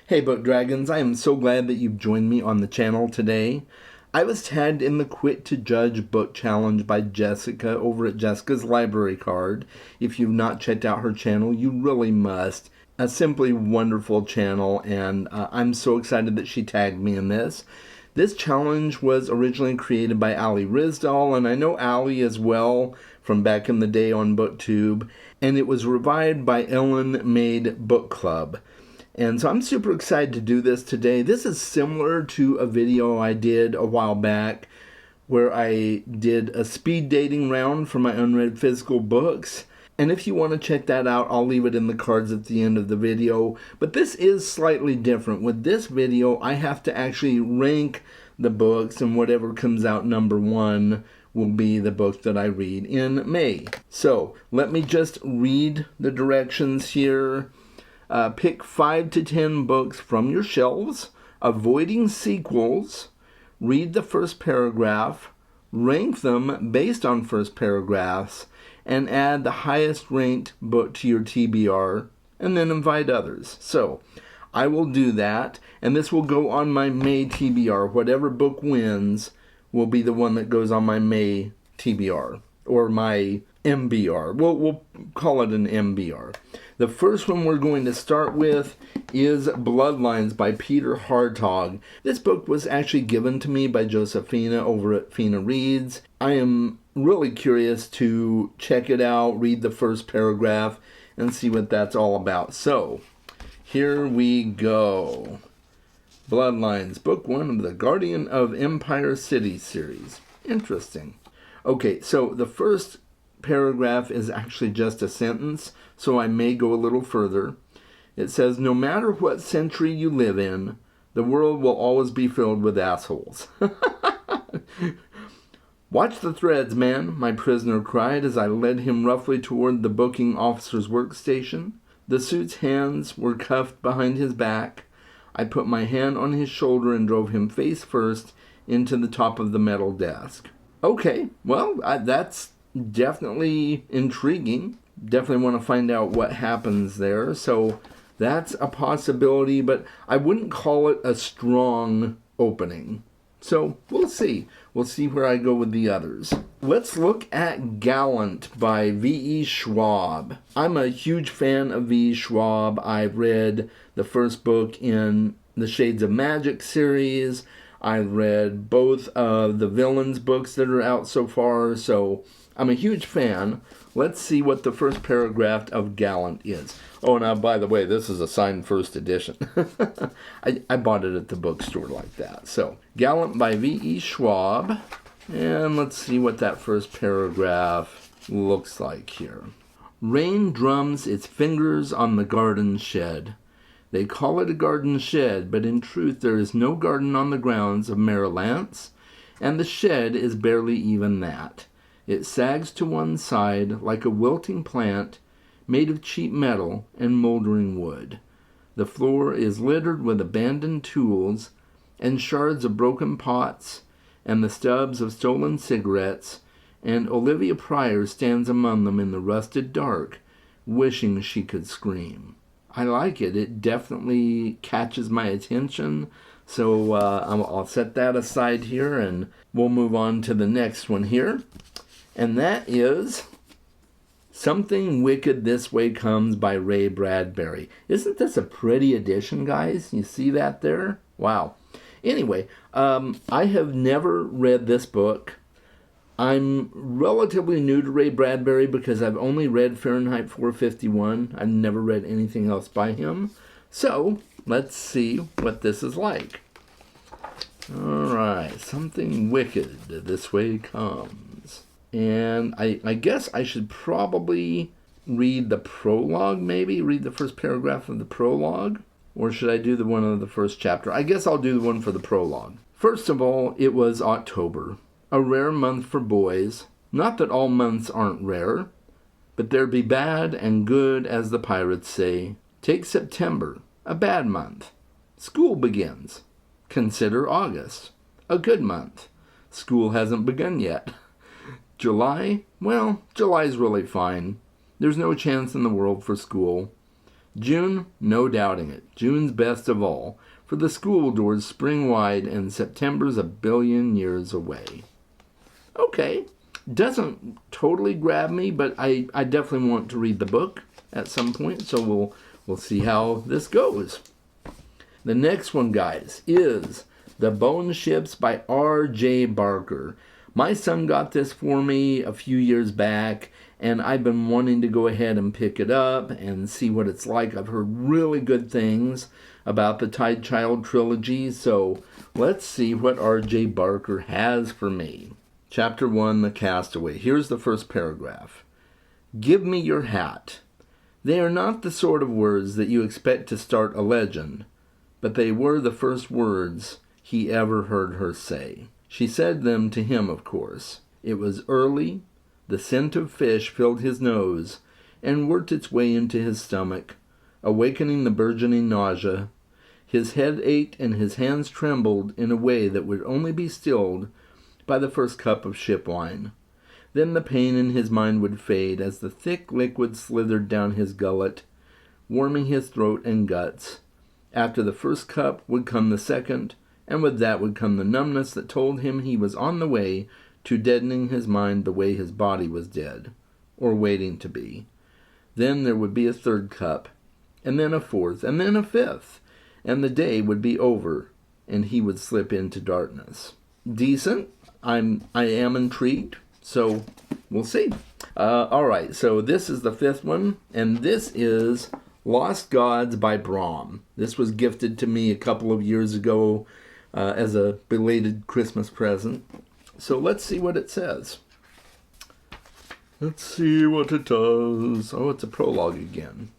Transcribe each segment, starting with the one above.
Hey Book Dragons, I am so glad that you've joined me on the channel today. I was tagged in the Quit to Judge book challenge by Jessica over at Jessica's Library Card. If you've not checked out her channel, you really must. A simply wonderful channel, and I'm so excited that she tagged me in this. This challenge was originally created by Ali Rizdal, and I know Ali as well from back in the day on BookTube, and it was revived by Ellen Made Book Club. And so I'm super excited to do this today. This is similar to a video I did a while back where I did a speed dating round for my unread physical books. And if you want to check that out, I'll leave it in the cards at the end of the video. But this is slightly different. With this video, I have to actually rank the books, and whatever comes out number one will be the book that I read in May. So let me just read the directions here. Pick 5 to 10 books from your shelves, avoiding sequels, read the first paragraph, rank them based on first paragraphs, and add the highest ranked book to your TBR, and then invite others. So I will do that, and this will go on my May TBR. Whatever book wins will be the one that goes on my May TBR, or my MBR. We'll call it an MBR. The first one we're going to start with is Bloodlines by Peter Hartog. This book was actually given to me by Josephina over at Fina Reads. I am really curious to check it out, read the first paragraph, and see what that's all about. So, here we go. Bloodlines, Book 1 of the Guardian of Empire City series. Interesting. Okay, so the first paragraph is actually just a sentence, so I may go a little further. It says, no matter what century you live in, the world will always be filled with assholes. Watch the threads, man, my prisoner cried as I led him roughly toward the booking officer's workstation. The suit's hands were cuffed behind his back. I put my hand on his shoulder and drove him face first into the top of the metal desk. Okay, well, that's definitely intriguing. Definitely want to find out what happens there. So that's a possibility, but I wouldn't call it a strong opening. So we'll see. We'll see where I go with the others. Let's look at Gallant by V.E. Schwab. I'm a huge fan of V.E. Schwab. I've read the first book in the Shades of Magic series. I've read both of the Villains books that are out so far, so I'm a huge fan. Let's see what the first paragraph of Gallant is. Oh, now, by the way, this is a signed first edition. I bought it at the bookstore like that. So, Gallant by V.E. Schwab. And let's see what that first paragraph looks like here. Rain drums its fingers on the garden shed. They call it a garden shed, but in truth there is no garden on the grounds of Merrilance, and the shed is barely even that. It sags to one side like a wilting plant made of cheap metal and moldering wood. The floor is littered with abandoned tools and shards of broken pots and the stubs of stolen cigarettes, and Olivia Pryor stands among them in the rusted dark, wishing she could scream. I like it. It definitely catches my attention. So I'll set that aside here, and we'll move on to the next one here. And that is Something Wicked This Way Comes by Ray Bradbury. Isn't this a pretty edition, guys? You see that there? Wow. Anyway, I have never read this book. I'm relatively new to Ray Bradbury because I've only read Fahrenheit 451. I've never read anything else by him. So, let's see what this is like. Alright, Something Wicked This Way Comes. And I guess I should probably read the prologue, maybe? Read the first paragraph of the prologue? Or should I do the one of the first chapter? I guess I'll do the one for the prologue. First of all, it was October. A rare month for boys. Not that all months aren't rare, but there be bad and good, as the pirates say. Take September, a bad month. School begins. Consider August, a good month. School hasn't begun yet. July? Well, July's really fine. There's no chance in the world for school. June, no doubting it. June's best of all, for the school doors spring wide and September's a billion years away. Okay, doesn't totally grab me, but I definitely want to read the book at some point, so we'll see how this goes. The next one, guys, is The Bone Ships by R.J. Barker. My son got this for me a few years back, and I've been wanting to go ahead and pick it up and see what it's like. I've heard really good things about the Tide Child trilogy, so let's see what R.J. Barker has for me. Chapter 1, The Castaway. Here's the first paragraph. Give me your hat. They are not the sort of words that you expect to start a legend, but they were the first words he ever heard her say. She said them to him, of course. It was early. The scent of fish filled his nose and worked its way into his stomach, awakening the burgeoning nausea. His head ached and his hands trembled in a way that would only be stilled by the first cup of ship wine. Then the pain in his mind would fade as the thick liquid slithered down his gullet, warming his throat and guts. After the first cup would come the second, and with that would come the numbness that told him he was on the way to deadening his mind the way his body was dead, or waiting to be. Then there would be a third cup, and then a fourth, and then a fifth, and the day would be over, and he would slip into darkness. Decent. I am intrigued, so we'll see. All right, so this is the fifth one, and this is Lost Gods by Brom. This was gifted to me a couple of years ago as a belated Christmas present. So let's see what it says. Let's see what it does. Oh, it's a prologue again.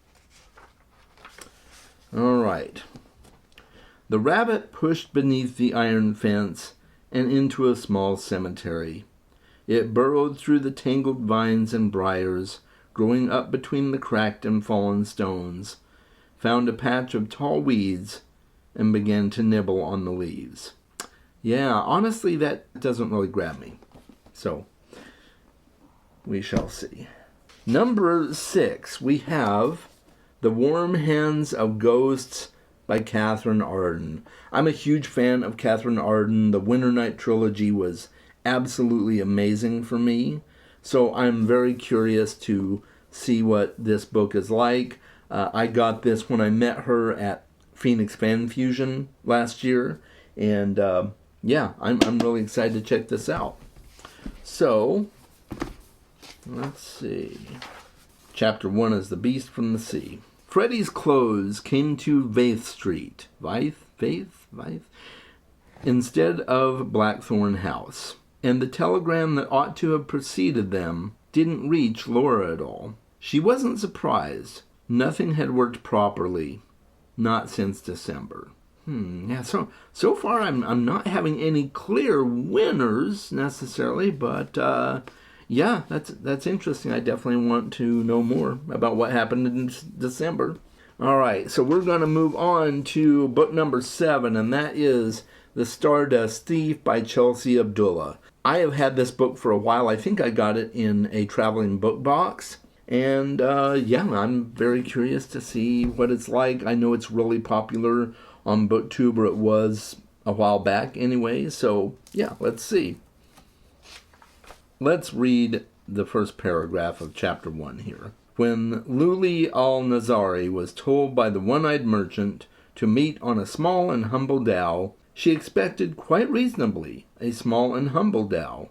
All right. The rabbit pushed beneath the iron fence and into a small cemetery. It burrowed through the tangled vines and briars, growing up between the cracked and fallen stones, found a patch of tall weeds, and began to nibble on the leaves. Yeah, honestly, that doesn't really grab me. So, we shall see. Number 6, we have The Warm Hands of Ghosts by Catherine Arden. I'm a huge fan of Catherine Arden. The Winter Night trilogy was absolutely amazing for me. So I'm very curious to see what this book is like. I got this when I met her at Phoenix Fan Fusion last year. And yeah, I'm really excited to check this out. So, let's see. Chapter 1 is The Beast from the Sea. Freddy's clothes came to Vaith Street. Vaith? Instead of Blackthorn House. And the telegram that ought to have preceded them didn't reach Laura at all. She wasn't surprised. Nothing had worked properly. Not since December. Yeah, so far I'm not having any clear winners necessarily, but yeah, that's interesting. I definitely want to know more about what happened in December. All right, so we're going to move on to book number 7, and that is The Stardust Thief by Chelsea Abdullah. I have had this book for a while. I think I got it in a traveling book box. And yeah, I'm very curious to see what it's like. I know it's really popular on BookTube, or it was a while back anyway. So yeah, let's see. Let's read the first paragraph of chapter 1 here. When Luli al-Nazari was told by the one-eyed merchant to meet on a small and humble dhow, she expected, quite reasonably, a small and humble dhow.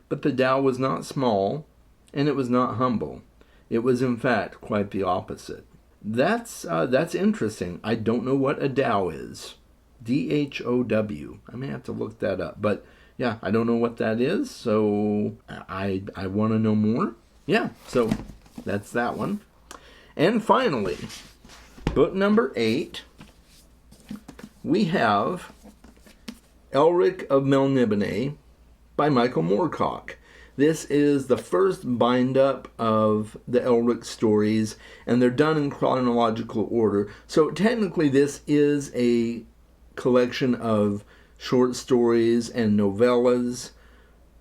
But the dhow was not small, and it was not humble. It was, in fact, quite the opposite. That's interesting. I don't know what a dhow is. D-H-O-W. I may have to look that up. But, yeah, I don't know what that is, so I want to know more. Yeah, so that's that one. And finally, book number 8, we have Elric of Melniboné by Michael Moorcock. This is the first bind-up of the Elric stories, and they're done in chronological order. So technically this is a collection of short stories and novellas.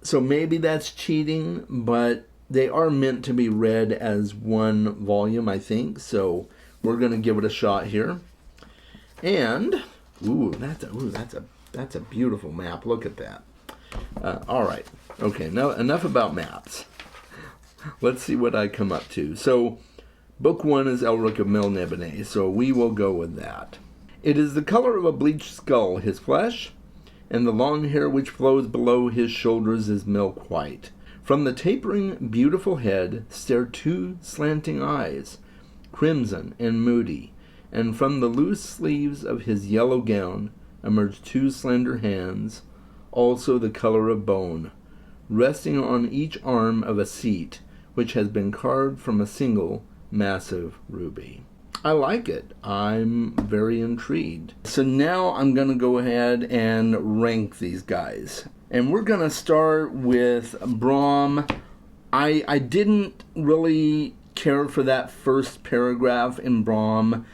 So maybe that's cheating, but they are meant to be read as one volume, I think. So we're going to give it a shot here. And, that's a beautiful map. Look at that. All right. Okay, now enough about maps. Let's see what I come up to. So, book 1 is Elric of Melniboné, so we will go with that. It is the color of a bleached skull, his flesh, and the long hair which flows below his shoulders is milk white. From the tapering, beautiful head stare 2 slanting eyes, crimson and moody, and from the loose sleeves of his yellow gown emerge 2 slender hands, also the color of bone, resting on each arm of a seat which has been carved from a single massive ruby. I like it. I'm very intrigued. So now I'm going to go ahead and rank these guys. And we're going to start with Brom. I didn't really care for that first paragraph in Brom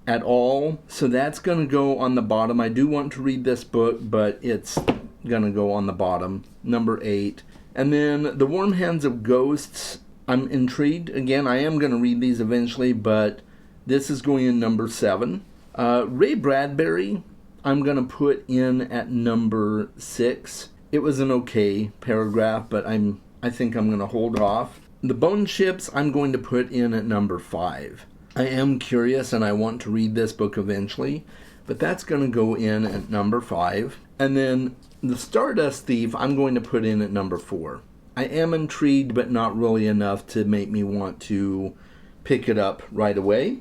at all, so that's going to go on the bottom. I do want to read this book, but it's going to go on the bottom, number 8. And then The Warm Hands of Ghosts, I'm intrigued. Again, I am going to read these eventually, but this is going in number 7. Ray Bradbury, I'm going to put in at number 6. It was an okay paragraph, but I think I'm going to hold off. The Bone Ships, I'm going to put in at number 5. I am curious and I want to read this book eventually, but that's going to go in at number 5. And then The Stardust Thief, I'm going to put in at number 4. I am intrigued, but not really enough to make me want to pick it up right away.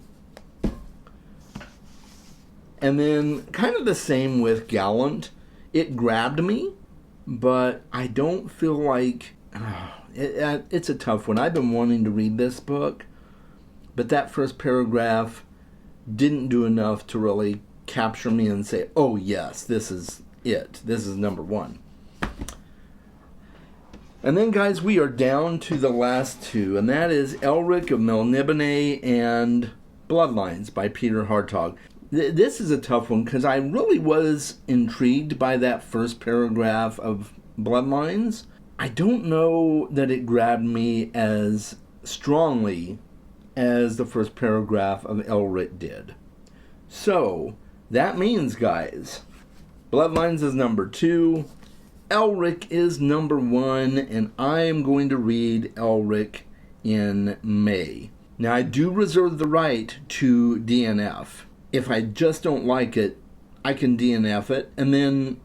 And then kind of the same with Gallant. It grabbed me, but I don't feel like... it's a tough one. I've been wanting to read this book, but that first paragraph didn't do enough to really capture me and say, oh yes, this is it. This is number 1. And then, guys, we are down to the last 2, and that is Elric of Melniboné and Bloodlines by Peter Hartog. This is a tough one because I really was intrigued by that first paragraph of Bloodlines. I don't know that it grabbed me as strongly as the first paragraph of Elric did. So, that means, guys, Bloodlines is number 2, Elric is number 1, and I am going to read Elric in May. Now, I do reserve the right to DNF. If I just don't like it, I can DNF it, and then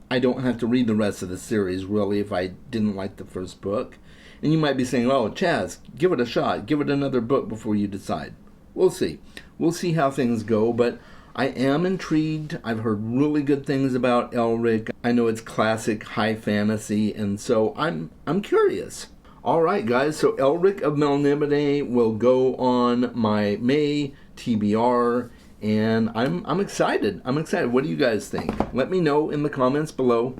I don't have to read the rest of the series, really, if I didn't like the first book. And you might be saying, oh, Chaz, give it a shot. Give it another book before you decide. We'll see. We'll see how things go, but I am intrigued. I've heard really good things about Elric. I know it's classic high fantasy, and so I'm curious. All right, guys, so Elric of Melniboné will go on my May TBR, and I'm excited. I'm excited. What do you guys think? Let me know in the comments below.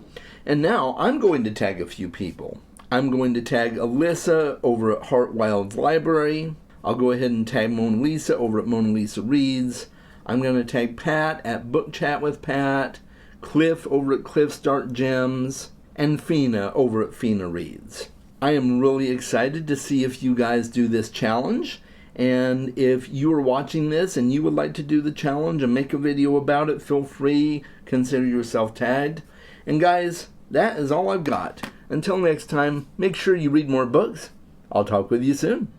And now I'm going to tag a few people. I'm going to tag Alyssa over at Heartwild's Library. I'll go ahead and tag Mona Lisa over at Mona Lisa Reads. I'm going to tag Pat at Book Chat with Pat, Cliff over at Cliff Start Gems, and Fina over at Fina Reads. I am really excited to see if you guys do this challenge. And if you are watching this and you would like to do the challenge and make a video about it, feel free, consider yourself tagged. And guys, that is all I've got. Until next time, make sure you read more books. I'll talk with you soon.